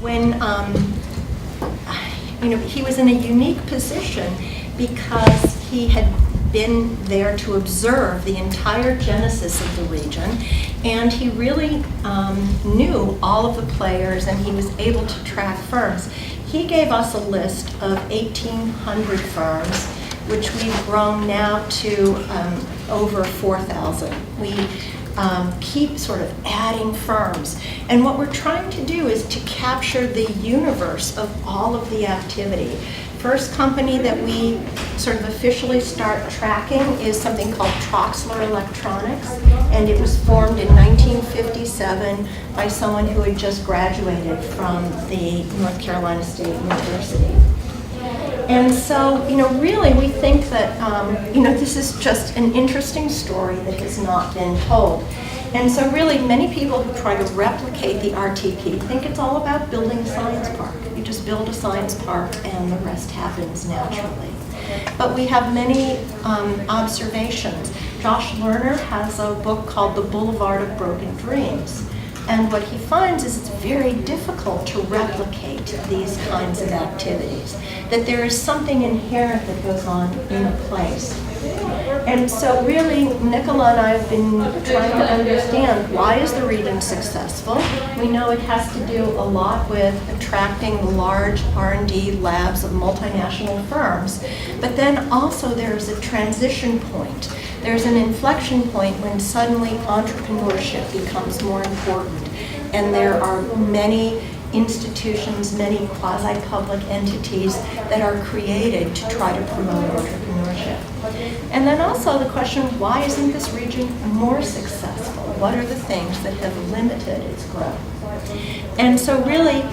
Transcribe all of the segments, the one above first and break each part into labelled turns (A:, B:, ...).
A: when he was in a unique position because he had been there to observe the entire genesis of the region, and he really knew all of the players, and he was able to track firms. He gave us a list of 1,800 firms, which we've grown now to over 4,000. We keep sort of adding firms. And what we're trying to do is to capture the universe of all of the activity. First company that we sort of officially start tracking is something called Troxler Electronics, and it was formed in 1957 by someone who had just graduated from the North Carolina State University. And so, really we think that, this is just an interesting story that has not been told. And so really many people who try to replicate the RTP think it's all about building a science park. You just build a science park and the rest happens naturally. But we have many observations. Josh Lerner has a book called The Boulevard of Broken Dreams. And what he finds is it's very difficult to replicate these kinds of activities, that there is something inherent that goes on in a place. And so really, Nicola and I have been trying to understand, why is the region successful? We know it has to do a lot with attracting the large R&D labs of multinational firms, but then also there's a transition point. There's an inflection point when suddenly entrepreneurship becomes more important, and there are many institutions, many quasi-public entities that are created to try to promote entrepreneurship. And then also the question, why isn't this region more successful? What are the things that have limited its growth? And so really,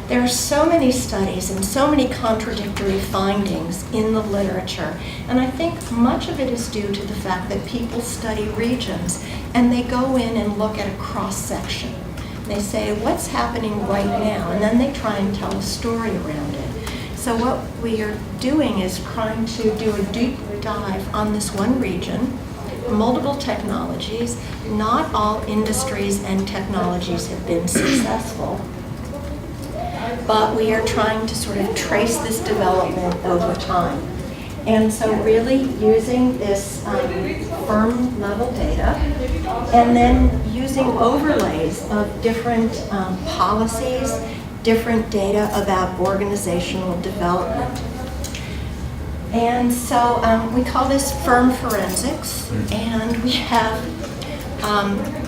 A: there are so many studies and so many contradictory findings in the literature, and I think much of it is due to the fact that people study regions and they go in and look at a cross-section. They say, what's happening right now? And then they try and tell a story around it. So what we are doing is trying to do a deep dive on this one region, multiple technologies. Not all industries and technologies have been successful, but we are trying to sort of trace this development over time. And so really using this firm level data, and then using overlays of different policies, different data about organizational development. And so we call this firm forensics, and we have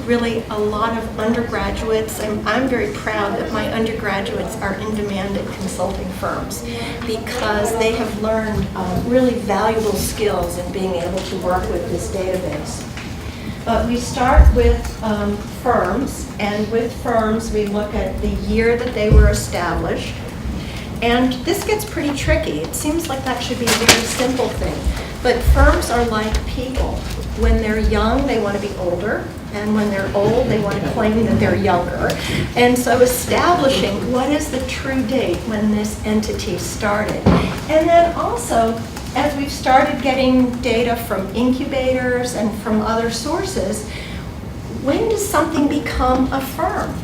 A: really a lot of undergraduates. I'm very proud that my undergraduates are in demand at consulting firms because they have learned really valuable skills in being able to work with this database. But we start with firms, and with firms we look at the year that they were established. And this gets pretty tricky. It seems like that should be a very simple thing. But firms are like people. When they're young, they want to be older. And when they're old, they want to claim that they're younger. And so establishing what is the true date when this entity started. And then also, as we've started getting data from incubators and from other sources, when does something become a firm?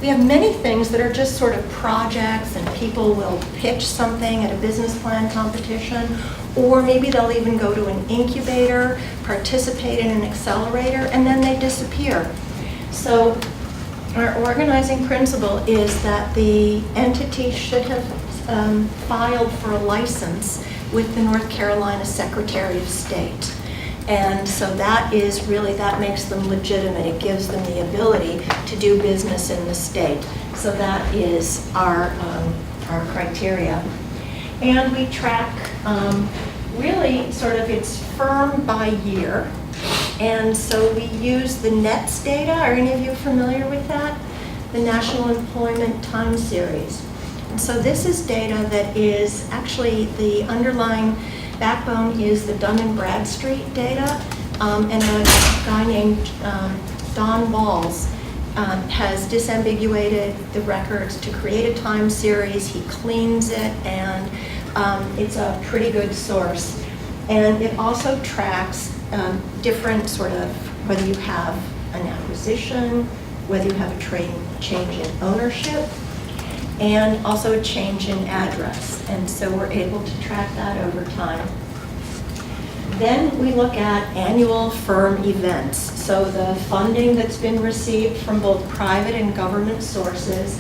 A: We have many things that are just sort of projects, and people will pitch something at a business plan competition, or maybe they'll even go to an incubator, participate in an accelerator, and then they disappear. So our organizing principle is that the entity should have filed for a license with the North Carolina Secretary of State. And so that is really, that makes them legitimate. It gives them the ability to do business in the state. So that is our criteria. And we track really sort of it's firm by year. And so we use the NETS data. Are any of you familiar with that? The National Employment Time Series. And so this is data that is actually the underlying backbone is the Dun & Bradstreet data, and a guy named Don Walls has disambiguated the records to create a time series. He cleans it, and it's a pretty good source. And it also tracks different sort of, whether you have an acquisition, whether you have a change in ownership. and also a change in address. And so we're able to track that over time. Then we look at annual firm events. So the funding that's been received from both private and government sources.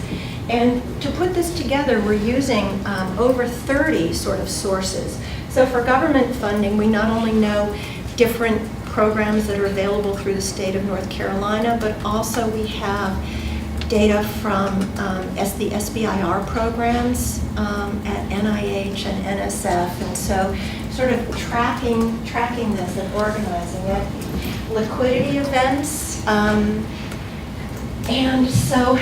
A: And to put this together, we're using over 30 sort of sources. So for government funding, we not only know different programs that are available through the state of North Carolina, but also we have data from the SBIR programs at NIH and NSF, and so sort of tracking this and organizing it. Liquidity events, and so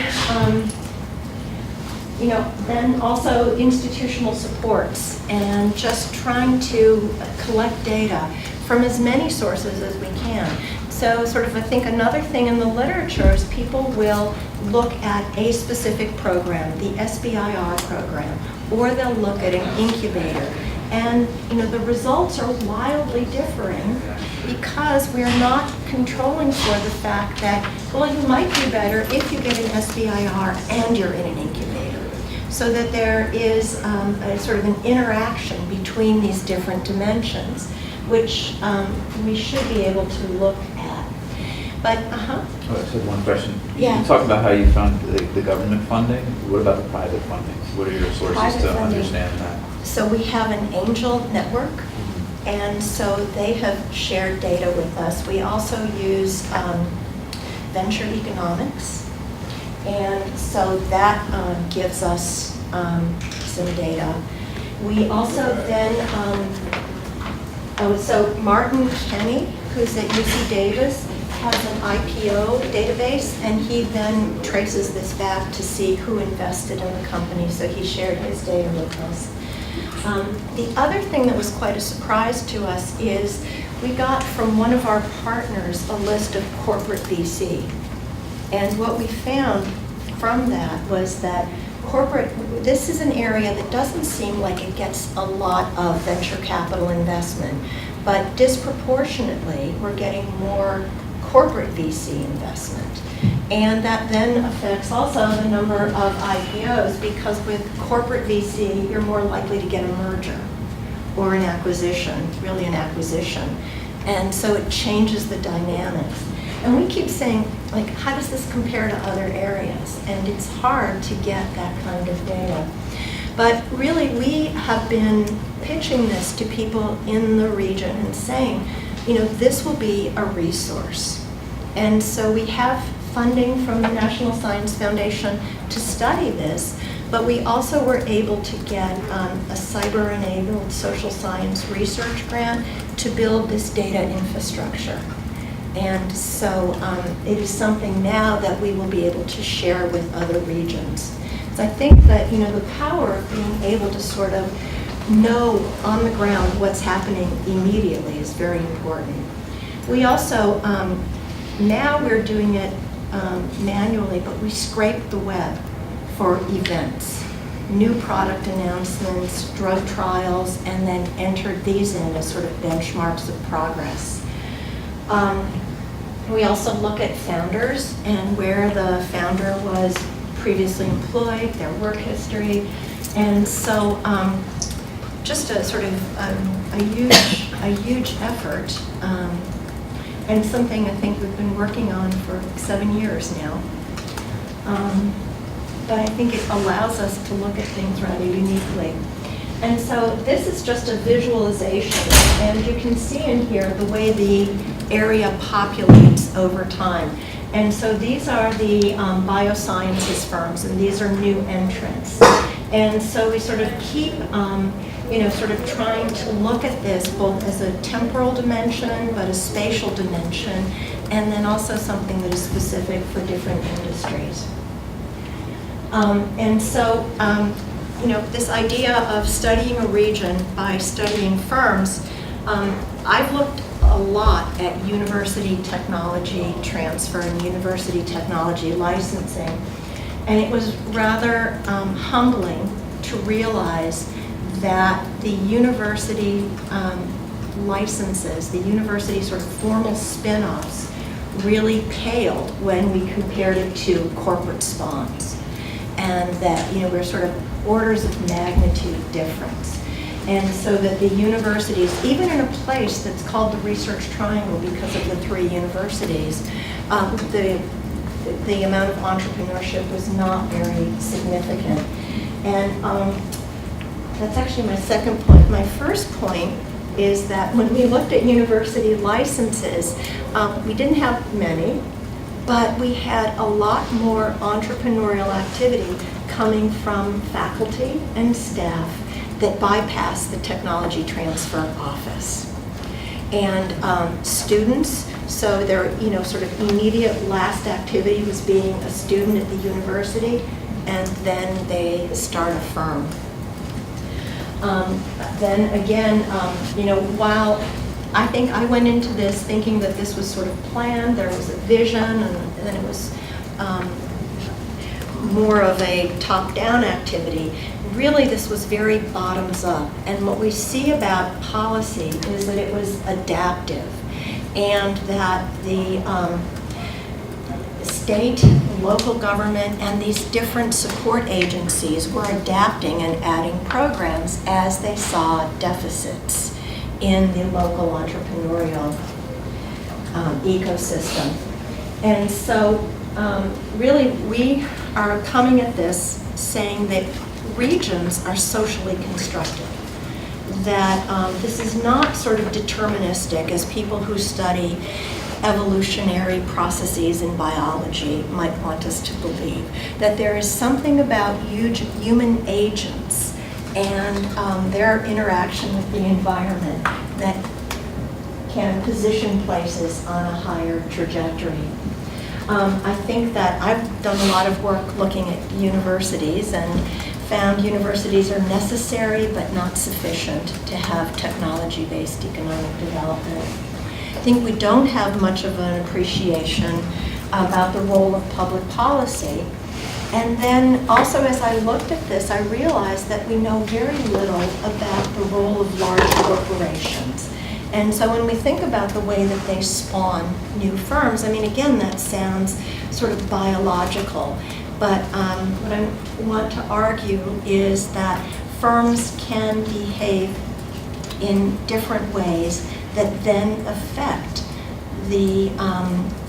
A: then also institutional supports, and just trying to collect data from as many sources as we can. So sort of I think another thing in the literature is people will look at a specific program, the SBIR program, or they'll look at an incubator. And the results are wildly differing because we're not controlling for the fact that, well, you might do better if you get an SBIR and you're in an incubator. So that there is a sort of an interaction between these different dimensions, which we should be able to look at. But,
B: Oh, I just had one question.
A: Yeah.
B: You talked about how you found the government funding. What about the private funding? What are your sources
A: Private
B: to
A: funding.
B: understand that?
A: So we have an angel network, and so they have shared data with us. We also use venture economics, and so that gives us some data. We also then, so Martin Kenny, who's at UC Davis, has an IPO database, and he then traces this back to see who invested in the company, so he shared his data with us. The other thing that was quite a surprise to us is we got from one of our partners a list of corporate VC. And what we found from that was that this is an area that doesn't seem like it gets a lot of venture capital investment, but disproportionately we're getting more corporate VC investment. And that then affects also the number of IPOs, because with corporate VC, you're more likely to get a merger or an acquisition, really an acquisition. And so it changes the dynamics. And we keep saying, like, how does this compare to other areas? And it's hard to get that kind of data. But really, we have been pitching this to people in the region and saying, this will be a resource. And so we have funding from the National Science Foundation to study this, but we also were able to get a cyber-enabled social science research grant to build this data infrastructure. And so it is something now that we will be able to share with other regions. So I think that the power of being able to sort of know on the ground what's happening immediately is very important. We also, now we're doing it manually, but we scrape the web for events, new product announcements, drug trials, and then entered these in as sort of benchmarks of progress. We also look at founders and where the founder was previously employed, their work history, and so just a sort of a huge effort, and something I think we've been working on for 7 years now. But I think it allows us to look at things rather uniquely. And so this is just a visualization, and you can see in here the way the area populates over time. And so these are the biosciences firms, and these are new entrants. And so we sort of keep, sort of trying to look at this both as a temporal dimension, but a spatial dimension, and then also something that is specific for different industries. And so, this idea of studying a region by studying firms, I've looked a lot at university technology transfer and university technology licensing, and it was rather humbling to realize that the university licenses, the university sort of formal spin-offs, really paled when we compared it to corporate spawns. and that, we're sort of orders of magnitude difference. And so that the universities, even in a place that's called the Research Triangle because of the 3 universities, the amount of entrepreneurship was not very significant. And that's actually my second point. My first point is that when we looked at university licenses, we didn't have many, but we had a lot more entrepreneurial activity coming from faculty and staff that bypassed the technology transfer office. And students, so their sort of immediate last activity was being a student at the university, and then they start a firm. Then again, while I think I went into this thinking that this was sort of planned, there was a vision, and then it was more of a top-down activity. Really, this was very bottoms-up. And what we see about policy is that it was adaptive, and that the state, local government, and these different support agencies were adapting and adding programs as they saw deficits in the local entrepreneurial ecosystem. And so really we are coming at this saying that regions are socially constructed, that this is not sort of deterministic as people who study evolutionary processes in biology might want us to believe, that there is something about human agents and their interaction with the environment that can position places on a higher trajectory. I think that I've done a lot of work looking at universities and found universities are necessary but not sufficient to have technology-based economic development. I think we don't have much of an appreciation about the role of public policy. And then also as I looked at this, I realized that we know very little about the role of large corporations. And so when we think about the way that they spawn new firms, I mean, again, that sounds sort of biological. But what I want to argue is that firms can behave in different ways that then affect the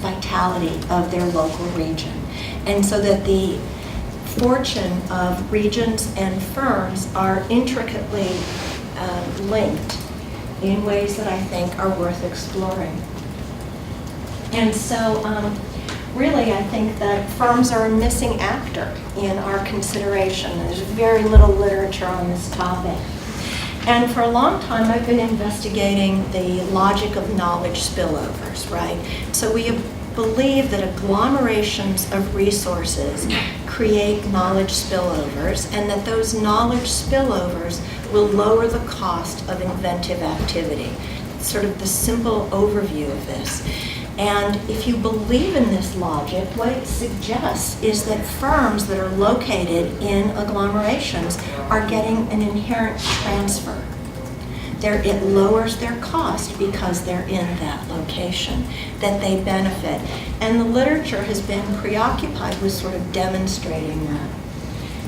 A: vitality of their local region. And so that the fortune of regions and firms are intricately linked in ways that I think are worth exploring. And so really I think that firms are a missing actor in our consideration. There's very little literature on this topic. And for a long time I've been investigating the logic of knowledge spillovers, right? So we believe that agglomerations of resources create knowledge spillovers, and that those knowledge spillovers will lower the cost of inventive activity. It's sort of the simple overview of this. And if you believe in this logic, what it suggests is that firms that are located in agglomerations are getting an inherent transfer. It lowers their cost because they're in that location, that they benefit. And the literature has been preoccupied with sort of demonstrating that.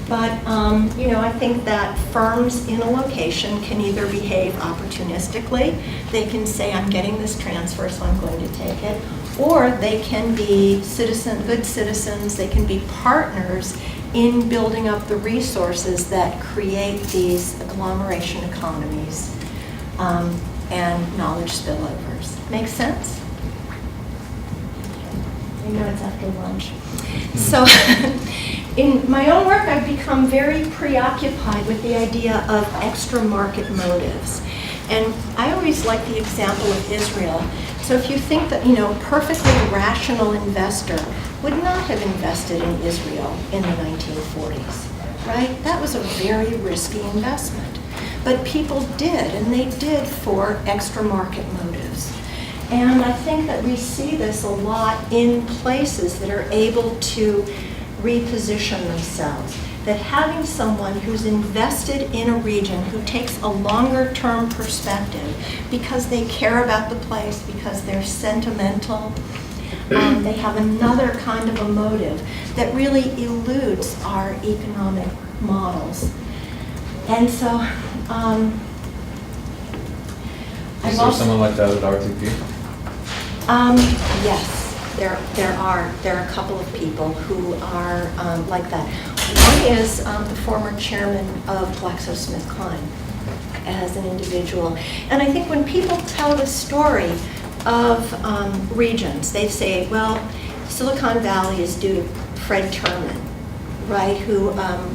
A: But I think that firms in a location can either behave opportunistically, they can say, I'm getting this transfer, so I'm going to take it, or they can be good citizens, they can be partners in building up the resources that create these agglomeration economies and knowledge spillovers. Make sense? I know it's after lunch. So in my own work, I've become very preoccupied with the idea of extra market motives. And I always like the example of Israel. So if you think that, a perfectly rational investor would not have invested in Israel in the 1940s, right? That was a very risky investment. But people did, and they did for extra market motives. And I think that we see this a lot in places that are able to reposition themselves. That having someone who's invested in a region, who takes a longer term perspective because they care about the place, because they're sentimental, they have another kind of a motive that really eludes our economic models. And so,
C: Is there someone like that at RTP?
A: Yes, there are a couple of people who are like that. One is the former chairman of GlaxoSmithKline as an individual. And I think when people tell the story of regions, they say, well, Silicon Valley is due to Fred Terman, right, who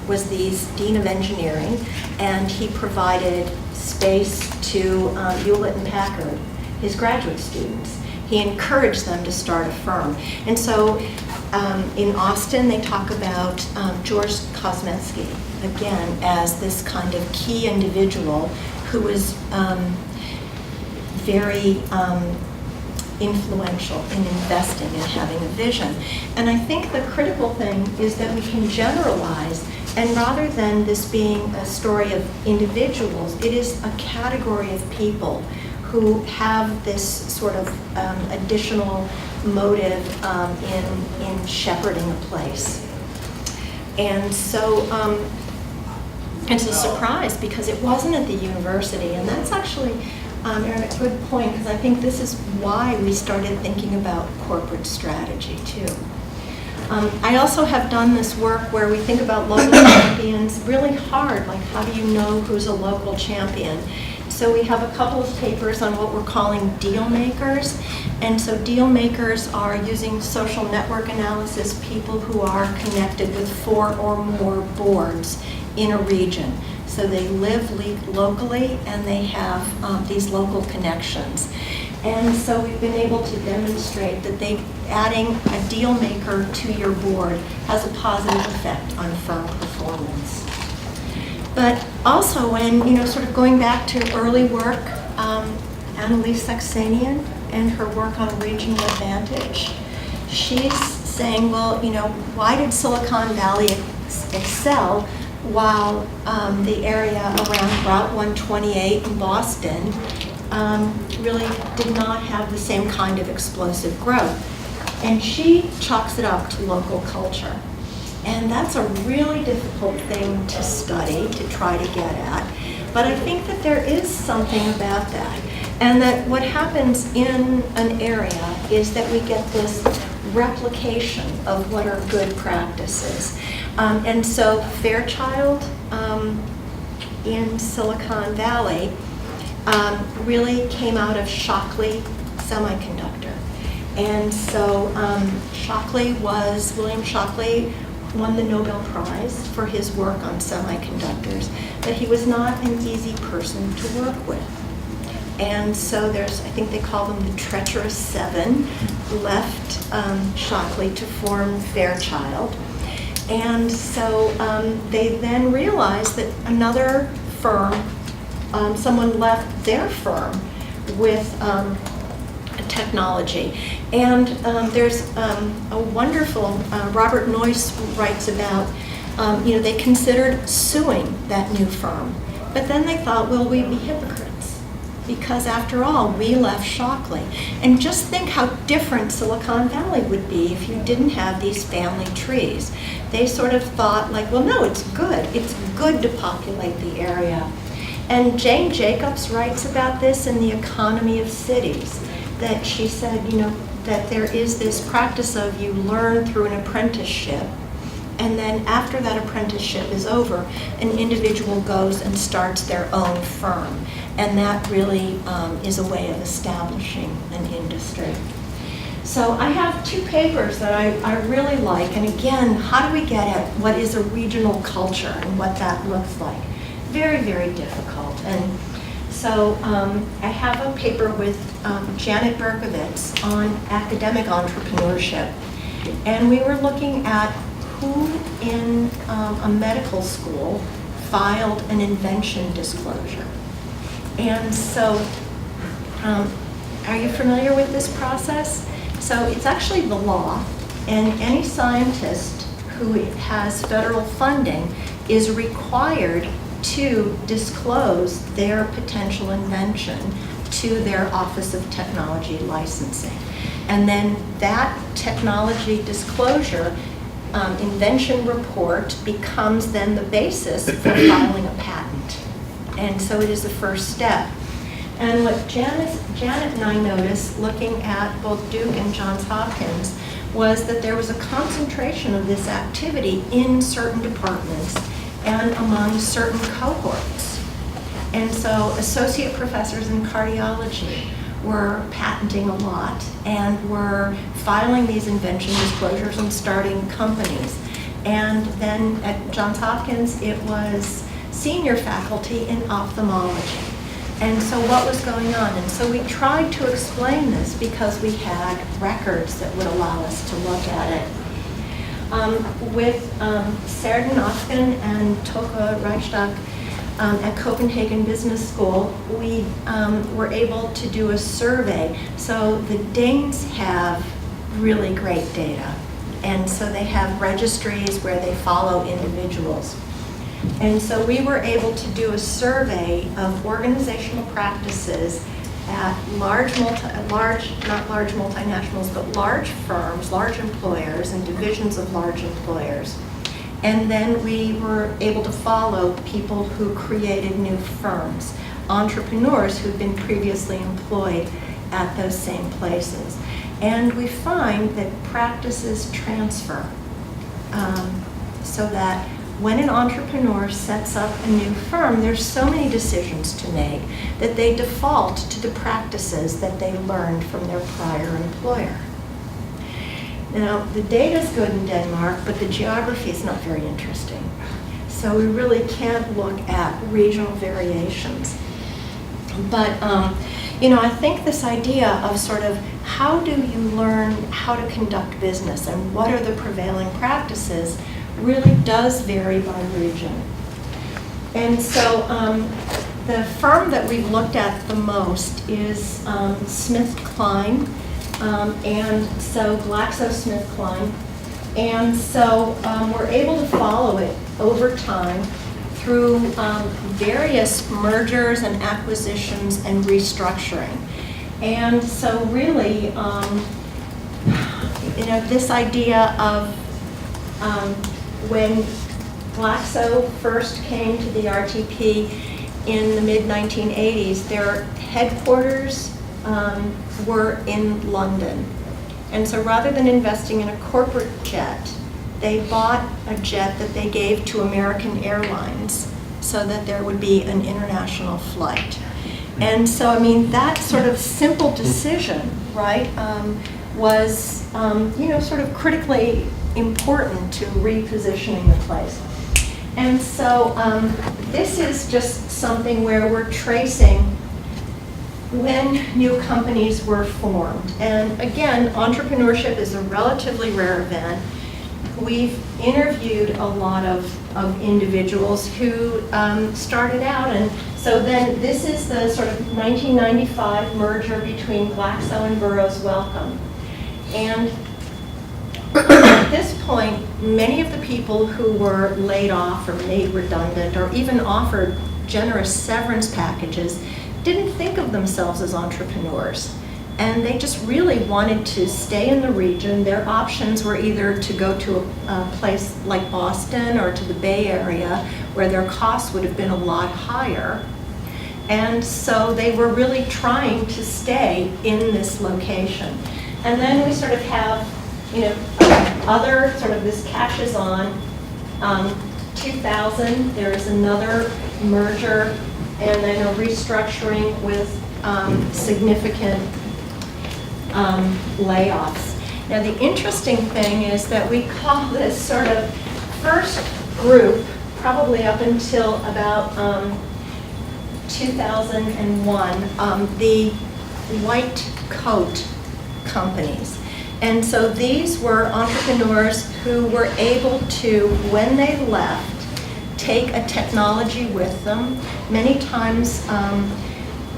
A: was the dean of engineering, and he provided space to Hewlett and Packard, his graduate students. He encouraged them to start a firm. And so in Austin, they talk about George Kosmetsky, again, as this kind of key individual who was very influential in investing and having a vision. And I think the critical thing is that we can generalize, and rather than this being a story of individuals, it is a category of people who have this sort of additional motive in shepherding a place. And so it's a surprise because it wasn't at the university, and that's actually Erin, a good point, because I think this is why we started thinking about corporate strategy too. I also have done this work where we think about local champions really hard, like how do you know who's a local champion? So we have a couple of papers on what we're calling deal makers. And so deal makers are using social network analysis, people who are connected with 4 or more boards in a region. So they live locally and they have these local connections. And so we've been able to demonstrate that adding a deal maker to your board has a positive effect on firm performance. But also when, sort of going back to early work, Annalise Saxenian and her work on regional advantage, she's saying, well, why did Silicon Valley excel while the area around Route 128 in Boston really did not have the same kind of explosive growth? And she chalks it up to local culture. And that's a really difficult thing to study, to try to get at. But I think that there is something about that. And that what happens in an area is that we get this replication of what are good practices. And so Fairchild in Silicon Valley really came out of Shockley Semiconductor. And so William Shockley won the Nobel Prize for his work on semiconductors, but he was not an easy person to work with. And so I think they call them the treacherous 7, left Shockley to form Fairchild. And so they then realized that another firm, someone left their firm with technology. And there's a wonderful, Robert Noyce writes about, they considered suing that new firm. But then they thought, will we be hypocrites? Because after all, we left Shockley. And just think how different Silicon Valley would be if you didn't have these family trees. They sort of thought like, well, no, it's good. It's good to populate the area. And Jane Jacobs writes about this in The Economy of Cities, that she said, that there is this practice of you learn through an apprenticeship, and then after that apprenticeship is over, an individual goes and starts their own firm. And that really is a way of establishing an industry. So I have 2 papers that I really like. And again, how do we get at what is a regional culture and what that looks like? Very, very difficult. And so I have a paper with Janet Berkowitz on academic entrepreneurship. And we were looking at who in a medical school filed an invention disclosure. And so, are you familiar with this process? So it's actually the law, and any scientist who has federal funding is required to disclose their potential invention to their Office of Technology Licensing. And then that technology disclosure invention report becomes then the basis for filing a patent. And so it is the first step. And what Janet and I noticed, looking at both Duke and Johns Hopkins, was that there was a concentration of this activity in certain departments and among certain cohorts. And so associate professors in cardiology were patenting a lot and were filing these invention disclosures and starting companies. And then at Johns Hopkins, it was senior faculty in ophthalmology. And so what was going on? And so we tried to explain this because we had records that would allow us to look at it. With Serden Osken and Toka Reichstag at Copenhagen Business School, we were able to do a survey. So the Danes have really great data. And so they have registries where they follow individuals. And so we were able to do a survey of organizational practices at not large multinationals, but large firms, large employers, and divisions of large employers. And then we were able to follow people who created new firms, entrepreneurs who've been previously employed at those same places. And we find that practices transfer, so that when an entrepreneur sets up a new firm, there's so many decisions to make that they default to the practices that they learned from their prior employer. Now, the data's good in Denmark, but the geography is not very interesting. So we really can't look at regional variations. But, I think this idea of sort of how do you learn how to conduct business and what are the prevailing practices really does vary by region. And so the firm that we've looked at the most is SmithKline, and so GlaxoSmithKline. And so we're able to follow it over time through various mergers and acquisitions and restructuring. And so really, this idea of when Glaxo first came to the RTP in the mid-1980s, their headquarters were in London. And so rather than investing in a corporate jet, they bought a jet that they gave to American Airlines so that there would be an international flight. And so, that sort of simple decision, right, was, sort of critically important to repositioning the place. And so this is just something where we're tracing when new companies were formed. And again, entrepreneurship is a relatively rare event. We've interviewed a lot of individuals who started out, and so then this is the sort of 1995 merger between Glaxo and Burroughs Wellcome. And at this point, many of the people who were laid off or made redundant or even offered generous severance packages didn't think of themselves as entrepreneurs. And they just really wanted to stay in the region. Their options were either to go to a place like Boston or to the Bay Area, where their costs would have been a lot higher. And so they were really trying to stay in this location. And then we sort of have, other sort of this catches on. 2000, there is another merger and then a restructuring with significant layoffs. Now the interesting thing is that we call this sort of first group, probably up until about 2001, the white coat companies. And so these were entrepreneurs who were able to, when they left, take a technology with them. Many times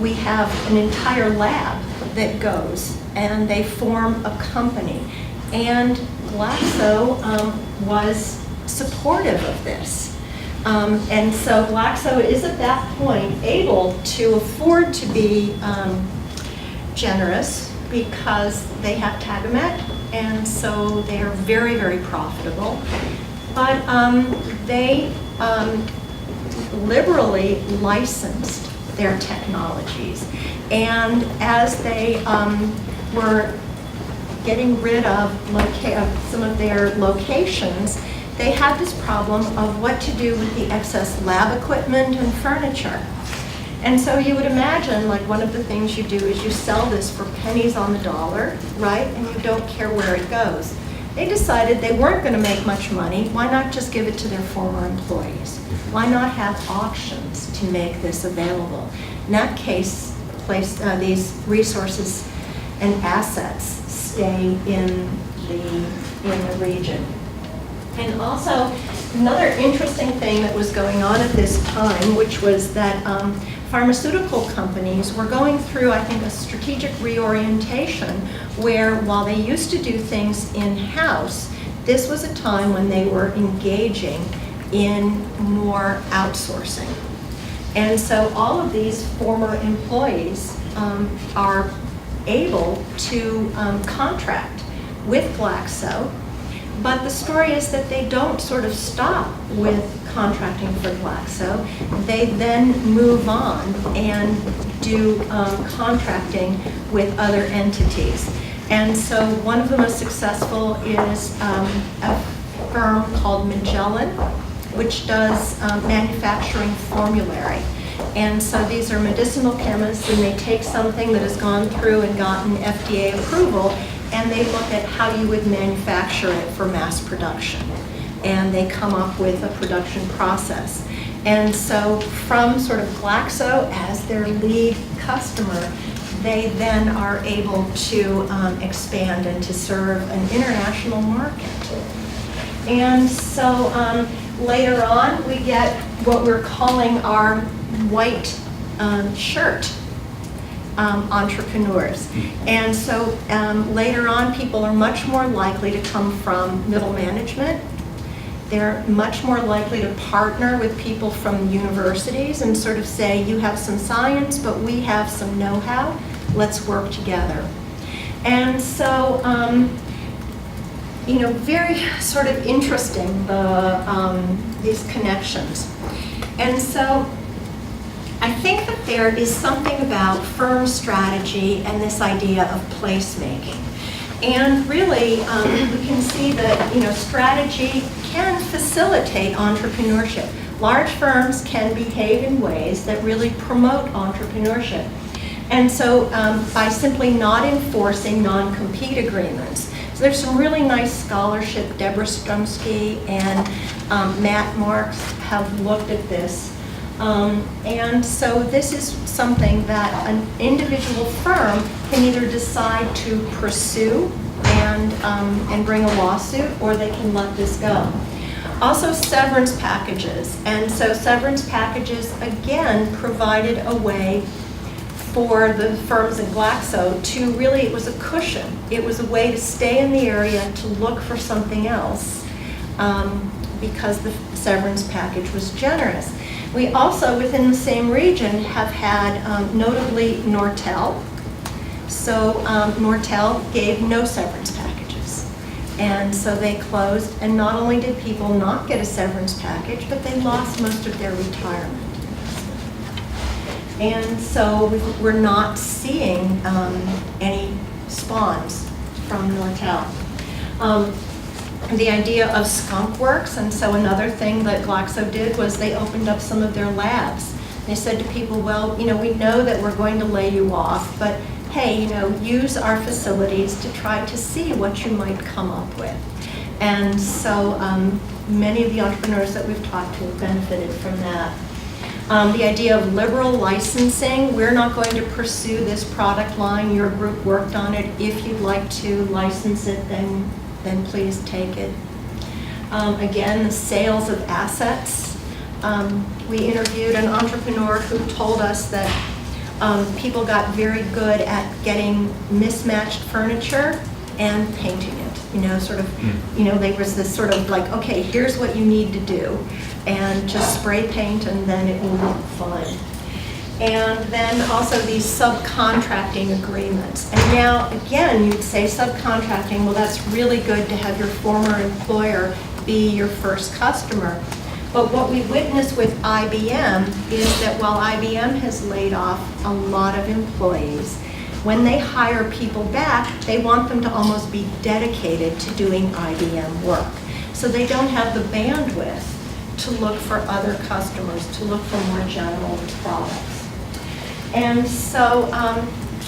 A: we have an entire lab that goes and they form a company. And Glaxo was supportive of this. And so Glaxo is at that point able to afford to be generous because they have Tagamet, and so they are very, very profitable. But they liberally licensed their technologies. And as they were getting rid of some of their locations, they had this problem of what to do with the excess lab equipment and furniture. And so you would imagine, like, one of the things you do is you sell this for pennies on the dollar, right? And you don't care where it goes. They decided they weren't going to make much money. Why not just give it to their former employees? Why not have auctions to make this available? In that case, these resources and assets stay in the region. And also, another interesting thing that was going on at this time, which was that pharmaceutical companies were going through, I think, a strategic reorientation where, while they used to do things in-house, this was a time when they were engaging in more outsourcing. And so all of these former employees are able to contract with Glaxo. But the story is that they don't sort of stop with contracting for Glaxo. They then move on and do contracting with other entities. And so one of the most successful is a firm called Magellan, which does manufacturing formulary. And so these are medicinal chemists, and they take something that has gone through and gotten FDA approval, and they look at how you would manufacture it for mass production. And they come up with a production process. And so from sort of Glaxo as their lead customer, they then are able to expand and to serve an international market. And so later on, we get what we're calling our white shirt entrepreneurs. And so later on, people are much more likely to come from middle management. They're much more likely to partner with people from universities and sort of say, you have some science, but we have some know-how. Let's work together. And so, very sort of interesting, these connections. And so I think that there is something about firm strategy and this idea of placemaking. And really, we can see that, strategy can facilitate entrepreneurship. Large firms can behave in ways that really promote entrepreneurship. And so by simply not enforcing non-compete agreements. So there's some really nice scholarship. Deborah Strumsky and Matt Marks have looked at this. And so this is something that an individual firm can either decide to pursue and bring a lawsuit, or they can let this go. Also, severance packages. And so severance packages, again, provided a way for the firms in Glaxo to really, it was a cushion. It was a way to stay in the area, to look for something else, because the severance package was generous. We also, within the same region, have had notably Nortel. So Nortel gave no severance packages. And so they closed, and not only did people not get a severance package, but they lost most of their retirement. And so we're not seeing any spawns from Nortel. The idea of skunk works, and so another thing that Glaxo did was they opened up some of their labs. They said to people, well, we know that we're going to lay you off, but hey, use our facilities to try to see what you might come up with. And so many of the entrepreneurs that we've talked to have benefited from that. The idea of liberal licensing, we're not going to pursue this product line. Your group worked on it. If you'd like to license it, then please take it. Again, the sales of assets. We interviewed an entrepreneur who told us that people got very good at getting mismatched furniture and painting it. There was this sort of like, okay, here's what you need to do, and just spray paint and then it will look fine. And then also these subcontracting agreements. And now, again, you'd say subcontracting, well, that's really good to have your former employer be your first customer. But what we witness with IBM is that while IBM has laid off a lot of employees, when they hire people back, they want them to almost be dedicated to doing IBM work. So they don't have the bandwidth to look for other customers, to look for more general products. And so,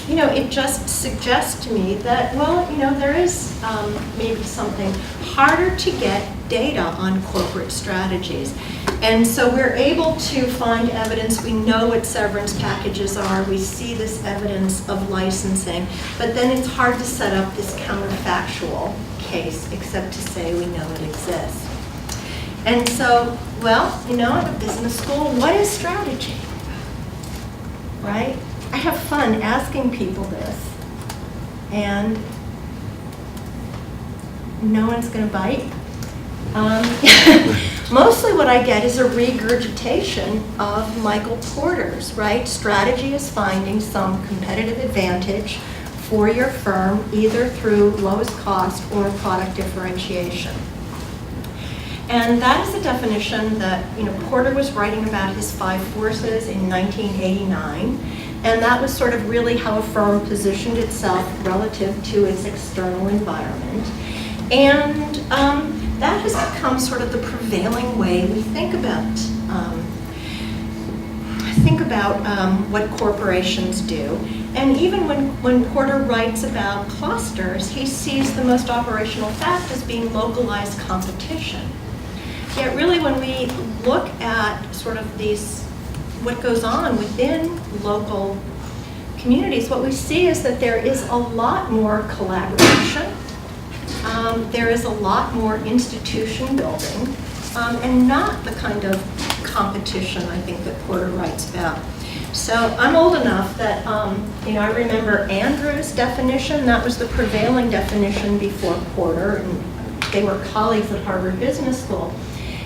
A: it just suggests to me that, well, there is maybe something harder to get data on corporate strategies. And so we're able to find evidence. We know what severance packages are. We see this evidence of licensing. But then it's hard to set up this counterfactual case, except to say we know it exists. And so, well, at a business school, what is strategy? Right? I have fun asking people this, and no one's going to bite. Mostly what I get is a regurgitation of Michael Porter's, right? Strategy is finding some competitive advantage for your firm, either through lowest cost or product differentiation. And that is a definition that Porter was writing about his 5 forces in 1989, and that was sort of really how a firm positioned itself relative to its external environment. And that has become sort of the prevailing way we think about what corporations do. And even when Porter writes about clusters, he sees the most operational fact as being localized competition. Yet really when we look at sort of what goes on within local communities, what we see is that there is a lot more collaboration, there is a lot more institution building, and not the kind of competition I think that Porter writes about. So I'm old enough that I remember Andrew's definition. That was the prevailing definition before Porter, and they were colleagues at Harvard Business School.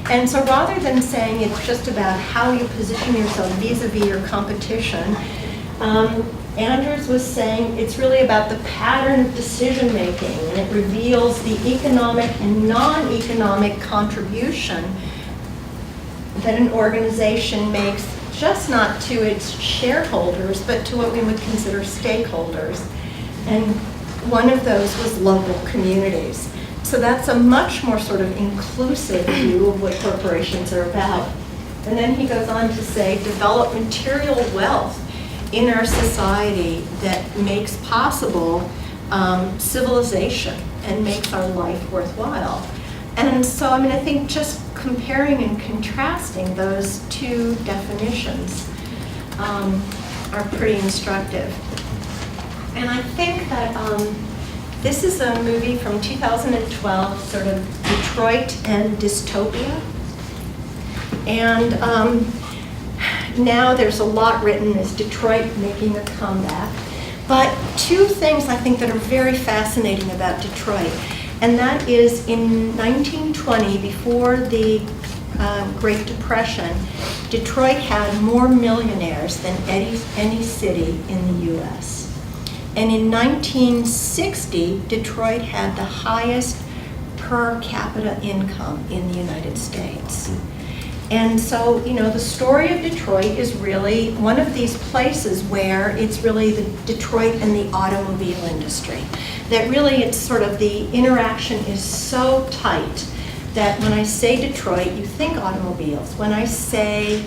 A: And so rather than saying it's just about how you position yourself vis-a-vis your competition, Andrews was saying it's really about the pattern of decision making, and it reveals the economic and non-economic contribution that an organization makes, just not to its shareholders, but to what we would consider stakeholders. And one of those was local communities. So that's a much more sort of inclusive view of what corporations are about. And then he goes on to say, develop material wealth in our society that makes possible civilization and makes our life worthwhile. And so, I think just comparing and contrasting those two definitions are pretty instructive. And I think that this is a movie from 2012, sort of Detroit and dystopia. And now there's a lot written as Detroit making a comeback. But two things I think that are very fascinating about Detroit. And that is in 1920, before the Great Depression, Detroit had more millionaires than any city in the U.S. And in 1960, Detroit had the highest per capita income in the United States. And so, the story of Detroit is really one of these places where it's really the Detroit and the automobile industry. That really it's sort of the interaction is so tight that when I say Detroit, you think automobiles. When I say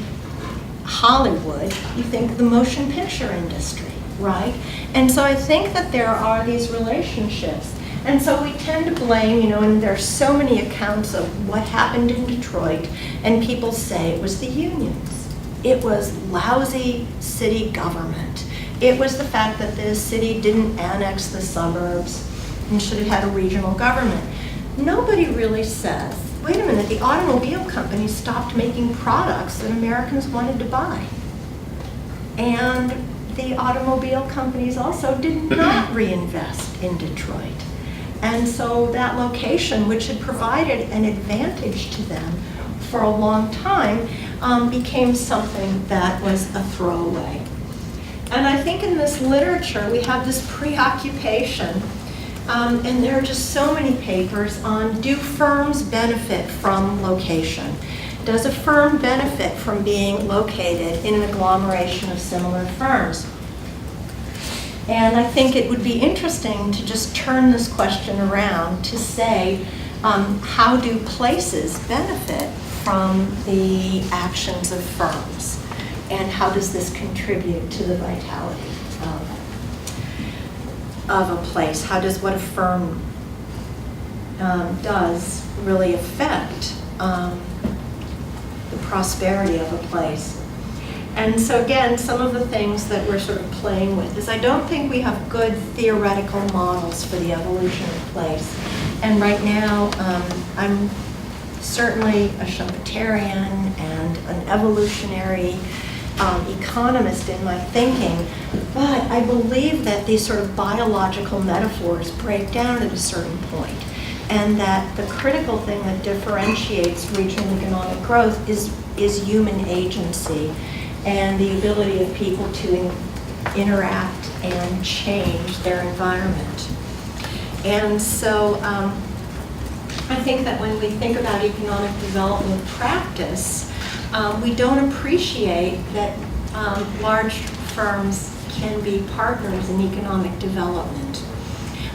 A: Hollywood, you think the motion picture industry, right? And so I think that there are these relationships. And so we tend to blame, and there are so many accounts of what happened in Detroit, and people say it was the unions. It was lousy city government. It was the fact that the city didn't annex the suburbs and should have had a regional government. Nobody really says, wait a minute, the automobile companies stopped making products that Americans wanted to buy. And the automobile companies also did not reinvest in Detroit. And so that location, which had provided an advantage to them for a long time, became something that was a throwaway. And I think in this literature, we have this preoccupation, and there are just so many papers on, do firms benefit from location? Does a firm benefit from being located in an agglomeration of similar firms? And I think it would be interesting to just turn this question around to say, how do places benefit from the actions of firms? And how does this contribute to the vitality of a place? How does what a firm does really affect the prosperity of a place? And so again, some of the things that we're sort of playing with is I don't think we have good theoretical models for the evolution of place. And right now, I'm certainly a Schumpeterian and an evolutionary economist in my thinking, but I believe that these sort of biological metaphors break down at a certain point, and that the critical thing that differentiates regional economic growth is human agency and the ability of people to interact and change their environment. And so I think that when we think about economic development practice, we don't appreciate that large firms can be partners in economic development.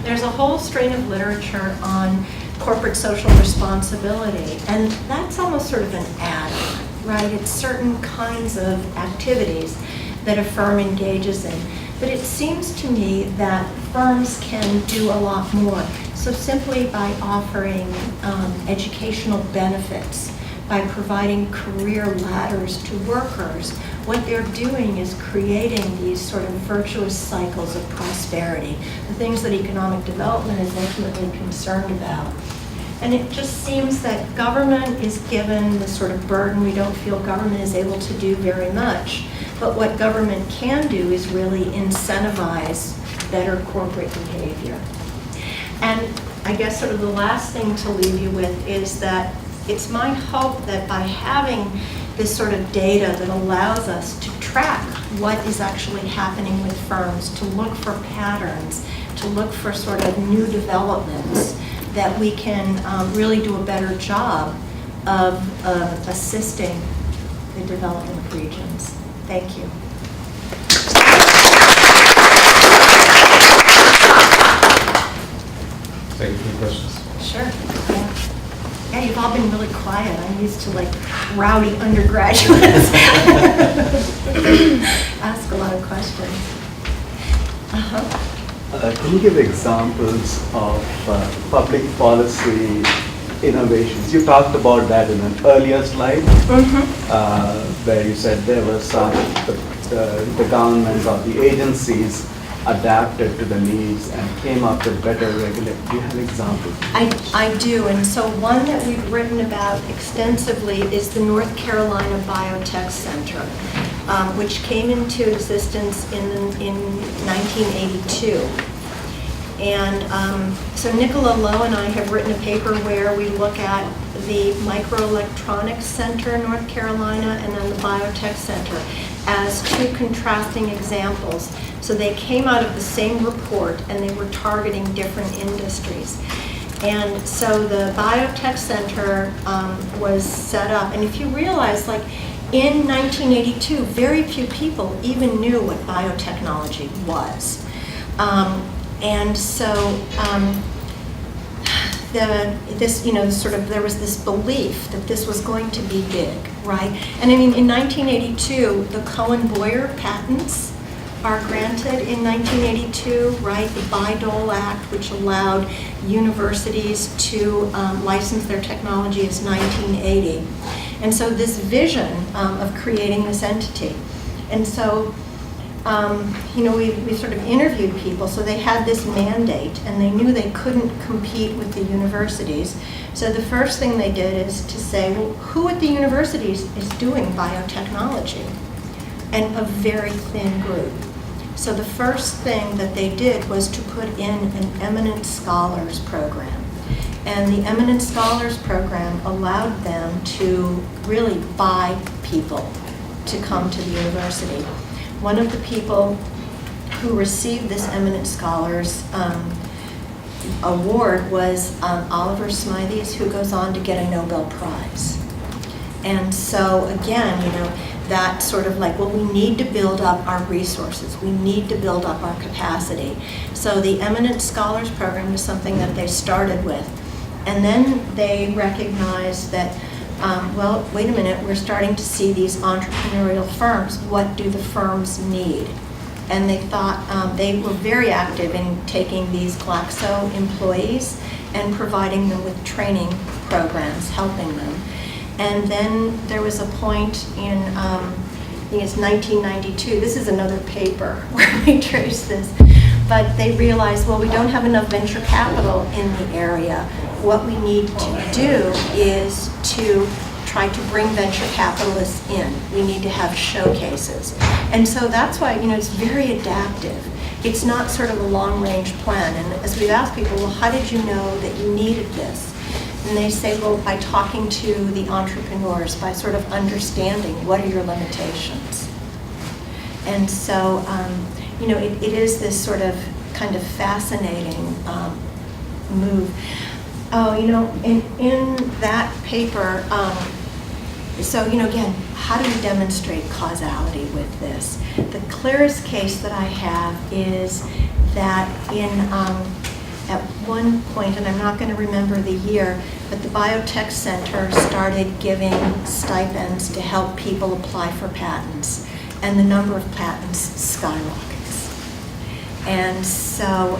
A: There's a whole strain of literature on corporate social responsibility, and that's almost sort of an add-on, right? It's certain kinds of activities that a firm engages in. But it seems to me that firms can do a lot more. So simply by offering educational benefits, by providing career ladders to workers, what they're doing is creating these sort of virtuous cycles of prosperity, the things that economic development is ultimately concerned about. And it just seems that government is given this sort of burden. We don't feel government is able to do very much. But what government can do is really incentivize better corporate behavior. And I guess sort of the last thing to leave you with is that it's my hope that by having this sort of data that allows us to track what is actually happening with firms, to look for patterns, to look for sort of new developments, that we can really do a better job of assisting the development of regions. Thank you.
C: Take a few questions.
A: Sure. Yeah. Yeah, you've all been really quiet. I'm used to like rowdy undergraduates. Ask a lot of questions.
D: Can you give examples of public policy innovations? You talked about that in an earlier slide, where you said there were some, the government or the agencies adapted to the needs and came up with better regulation. Do you have examples?
A: I do, and so one that we've written about extensively is the North Carolina Biotech Center, which came into existence in 1982. And so Nicola Lowe and I have written a paper where we look at the Microelectronics Center in North Carolina and then the Biotech Center as two contrasting examples. So they came out of the same report and they were targeting different industries. And so the Biotech Center was set up. And if you realize, like, in 1982, very few people even knew what biotechnology was. And so there was this belief that this was going to be big, right? And I mean, in 1982, the Cohen-Boyer patents are granted in 1982, right? The Bayh-Dole Act, which allowed universities to license their technology, is 1980. And so this vision of creating this entity. And so we sort of interviewed people, so they had this mandate, and they knew they couldn't compete with the universities. So the first thing they did is to say, well, who at the universities is doing biotechnology? And a very thin group. So the first thing that they did was to put in an eminent scholars program. And the eminent scholars program allowed them to really buy people to come to the university. One of the people who received this eminent scholars award was Oliver Smithies, who goes on to get a Nobel Prize. And so again, that sort of like, well, we need to build up our resources. We need to build up our capacity. So the Eminent Scholars Program was something that they started with. And then they recognized that, well, wait a minute, we're starting to see these entrepreneurial firms. What do the firms need? And they thought, they were very active in taking these Glaxo employees and providing them with training programs, helping them. And then there was a point in, I think it's 1992, this is another paper where we trace this, but they realized, well, we don't have enough venture capital in the area. What we need to do is to try to bring venture capitalists in. We need to have showcases. And so that's why, it's very adaptive. It's not sort of a long-range plan. And as we've asked people, well, how did you know that you needed this? And they say, well, by talking to the entrepreneurs, by sort of understanding what are your limitations. And so, it is this sort of kind of fascinating move. Oh, in that paper, so, again, how do you demonstrate causality with this? The clearest case that I have is that at one point, and I'm not going to remember the year, but the Biotech Center started giving stipends to help people apply for patents, and the number of patents skyrockets. And so,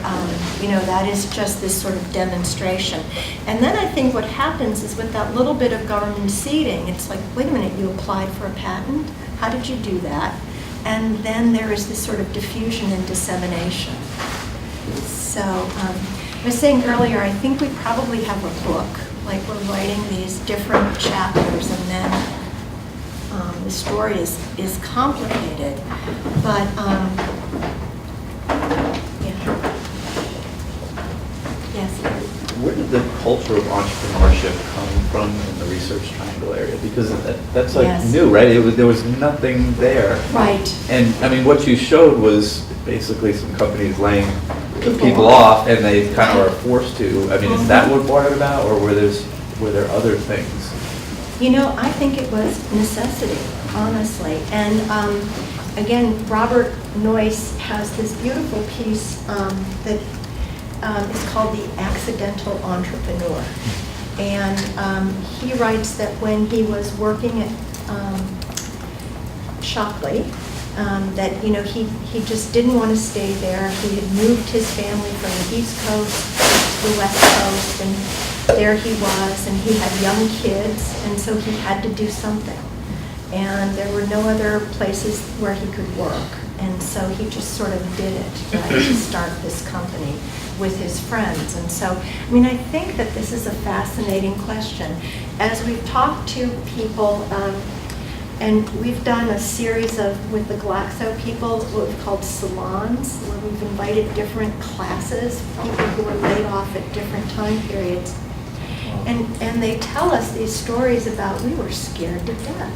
A: that is just this sort of demonstration. And then I think what happens is with that little bit of government seeding, it's like, wait a minute, you applied for a patent? How did you do that? And then there is this sort of diffusion and dissemination. So, I was saying earlier, I think we probably have a book, like we're writing these different chapters, and then the story is complicated, but yes.
B: Where did the culture of entrepreneurship come from in the Research Triangle area? Because that's like
A: Yes.
B: new, right? There was nothing there.
A: Right.
B: And I mean, what you showed was basically some companies laying people off, and they kind of are forced to. I mean, is that what brought it about, or were there other things?
A: I think it was necessity, honestly. And again, Robert Noyce has this beautiful piece that is called The Accidental Entrepreneur. And he writes that when he was working at Shockley, that he just didn't want to stay there. He had moved his family from the East Coast to the West Coast, and there he was, and he had young kids, and so he had to do something. And there were no other places where he could work, and so he just sort of did it, right, to start this company with his friends. And so, I mean, I think that this is a fascinating question. As we've talked to people, and we've done a series with the Glaxo people, what we've called salons, where we've invited different classes, people who were laid off at different time periods. And they tell us these stories about, we were scared to death.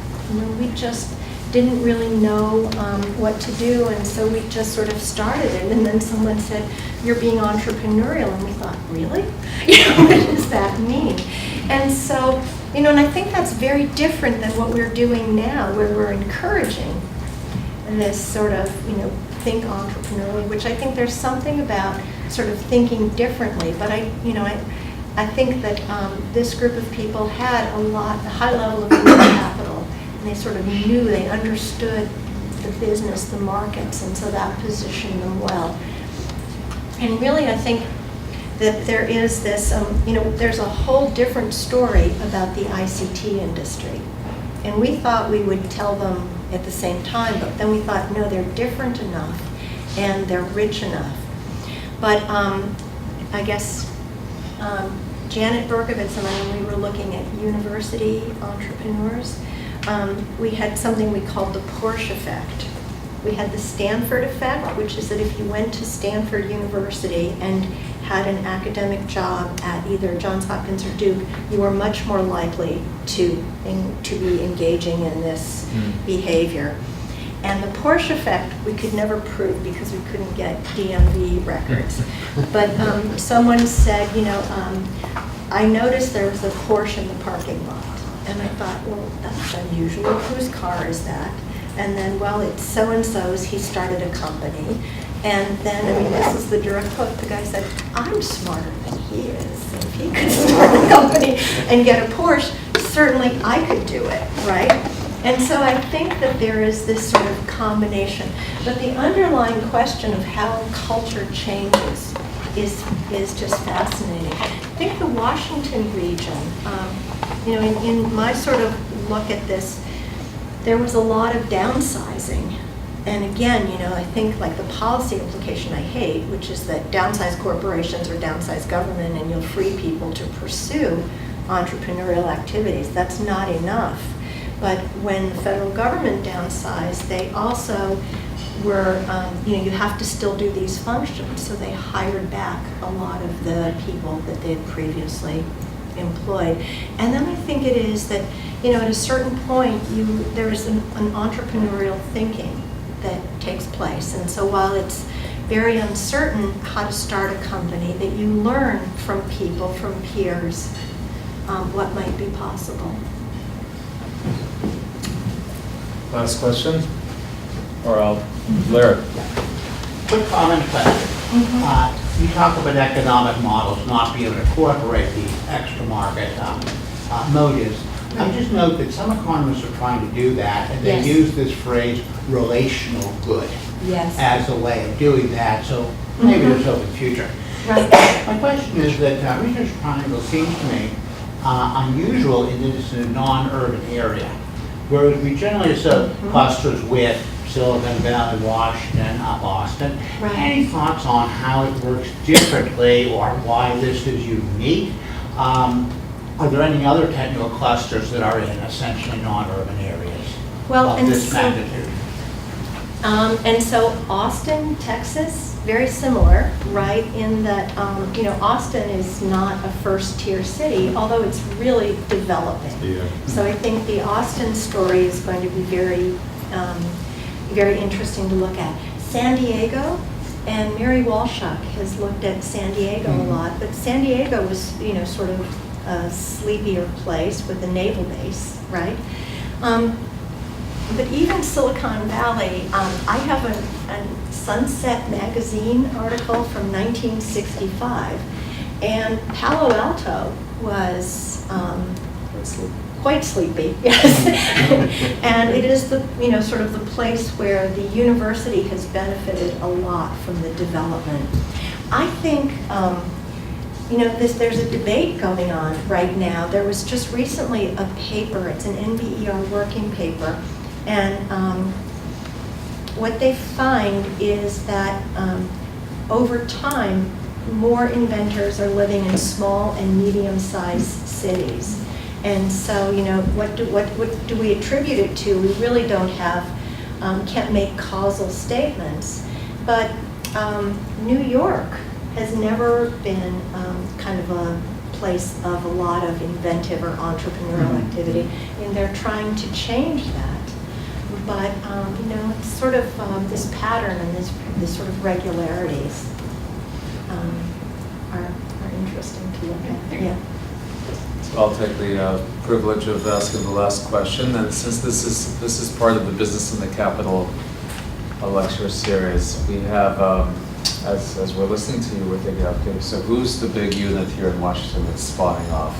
A: We just didn't really know what to do, and so we just sort of started it. And then someone said, you're being entrepreneurial, and we thought, really? What does that mean? And so, and I think that's very different than what we're doing now, where we're encouraging this sort of, think entrepreneurially, which I think there's something about sort of thinking differently. But I think that this group of people had a high level of human capital, and they sort of knew, they understood the business, the markets, and so that positioned them well. And really, I think that there is this, there's a whole different story about the ICT industry. And we thought we would tell them at the same time, but then we thought, no, they're different enough and they're rich enough. But I guess Janet Berkovitz and I, when we were looking at university entrepreneurs, we had something we called the Porsche effect. We had the Stanford effect, which is that if you went to Stanford University and had an academic job at either Johns Hopkins or Duke, you were much more likely to be engaging in this behavior. And the Porsche effect, we could never prove because we couldn't get DMV records. But someone said, I noticed there was a Porsche in the parking lot. And I thought, well, that's unusual. Whose car is that? And then, well, it's so-and-so's. He started a company. And then, this is the direct quote. The guy said, I'm smarter than he is. If he could start a company and get a Porsche, certainly I could do it, right? And so I think that there is this sort of combination. But the underlying question of how culture changes is just fascinating. I think the Washington region, in my sort of look at this, there was a lot of downsizing. And again, I think like the policy implication I hate, which is that downsize corporations or downsize government and you'll free people to pursue entrepreneurial activities. That's not enough. But when the federal government downsized, they also were, you have to still do these functions. So they hired back a lot of the people that they had previously employed. And then I think it is that, at a certain point, there is an entrepreneurial thinking that takes place. And so while it's very uncertain how to start a company, that you learn from people, from peers, what might be possible.
C: Last question? Or Larry?
E: Quick comment question. You talk about economic models not being able to incorporate these extra market motives. I just note that some economists are trying to do that, and they
A: Yes.
E: use this phrase relational good
A: Yes.
E: as a way of doing that, so maybe there's hope in the future.
A: Right.
E: My question is that Research Triangle seems to me unusual in that it's in a non-urban area, whereas we generally associate clusters with Silicon Valley, Washington, Boston.
A: Right.
E: Any thoughts on how it works differently or why this is unique? Are there any other technical clusters that are in essentially non-urban areas
A: Well,
E: of
A: and
E: this
A: so-
E: magnitude?
A: And so Austin, Texas, very similar, right? In that, Austin is not a first-tier city, although it's really developing.
C: Yeah.
A: So I think the Austin story is going to be very, very interesting to look at. San Diego, and Mary Walshuk has looked at San Diego a lot, but San Diego was, sort of a sleepier place with a naval base, right? But even Silicon Valley, I have a Sunset magazine article from 1965, and Palo Alto was quite sleepy, yes. And it is the, sort of the place where the university has benefited a lot from the development. I think, there's a debate going on right now. There was just recently a paper, it's an NBER working paper, and what they find is that over time, more inventors are living in small and medium-sized cities. And so, what do we attribute it to? We really don't have, can't make causal statements. But New York has never been kind of a place of a lot of inventive or entrepreneurial activity, and they're trying to change that. But, it's sort of this pattern and this sort of regularities are interesting to look at. Yeah.
C: I'll take the privilege of asking the last question, and since this is part of the Business in the Capital lecture series, we have, as we're listening to you, we're thinking, okay, so who's the big unit here in Washington that's spawning off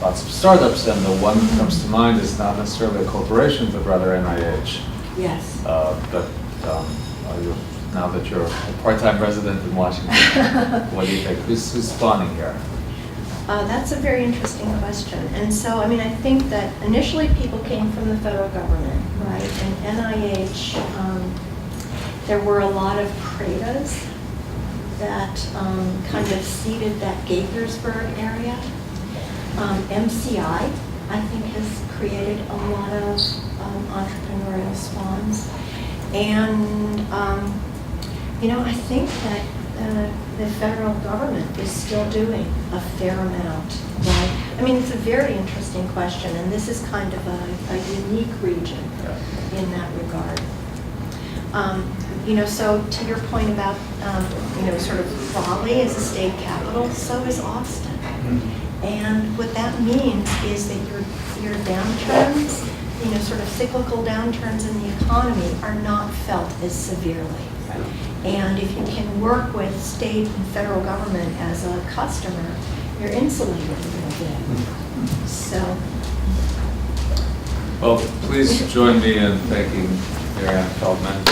C: lots of startups? And the one that comes to mind is not necessarily a corporation, but rather NIH.
A: Yes.
C: But now that you're a part-time resident in Washington, what do you think? Who's spawning here?
A: That's a very interesting question. And so, I think that initially people came from the federal government, right? And NIH, there were a lot of credas that kind of seeded that Gaithersburg area. MCI, I think, has created a lot of entrepreneurial spawns. And, I think that the federal government is still doing a fair amount, right? I mean, it's a very interesting question, and this is kind of a unique region in that regard. So to your point about, sort of Raleigh as a state capital, so is Austin. And what that means is that your downturns, sort of cyclical downturns in the economy are not felt as severely. And if you can work with state and federal government as a customer, you're insulated a little bit. So.
C: Well, please join me in thanking Maryann Feldman